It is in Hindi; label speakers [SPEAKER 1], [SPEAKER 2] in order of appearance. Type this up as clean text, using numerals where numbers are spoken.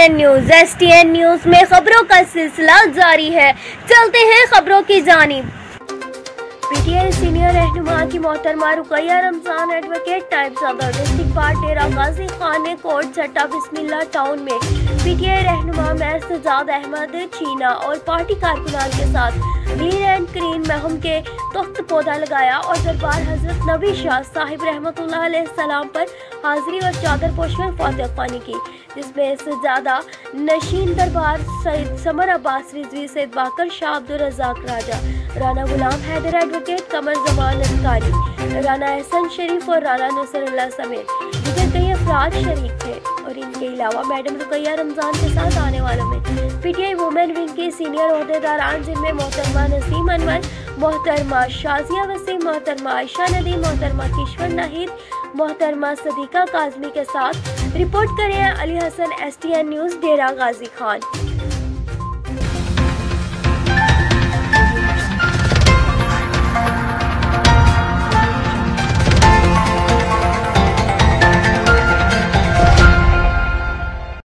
[SPEAKER 1] STN न्यूज़ में खबरों का सिलसिला जारी है। चलते हैं खबरों की जानिब। PTI सीनियर रहनुमा की मोहतरमा रुकैया रमजान एडवोकेट टाइप सदर डिस्ट्रिक्ट पार्ट डेरा गाजी खान ने कोट चट्टा बिस्मिल्लाह टाउन में PTI रहनुमा मेहरजाद अहमद चीना और पार्टी कारकुनान के साथ ग्रीन एंड ग्रीन महम के तख्त पौधा लगाया और दरबार हजरत नबी शाह साहिब रहमतुल्लाह अलैहि सलाम पर हाजिरी और चादर पोषकर फातिहा ख्वानी की, जिसमें सज्जादा नशीन दरबार सईद समर अब्बास रिजवी सैयद बाकर शाह अब्दुल रज़ाक राजा, राना गुलाम हैदर एडवोकेट कमर जमान अंसारी, राना एहसन शरीफ और राना नसरुल्लाह समेत दीगर कई अफराद शरीक थे। और इनके अलावा मैडम रुकैया रमजान के साथ आने वालों में PTI वुमेन विंग की सीनियर अहदेदारान, जिनमें मोहतरमा नसीम अनवर, मोहतरमा शाजिया वसीम, मोहतरमा आयशा नदी, मोहतरमा किश्वर नाहिद, मोहतरमा सदीका काजमी के साथ रिपोर्ट करें अली हसन STN न्यूज़ डेरा गाजी खान।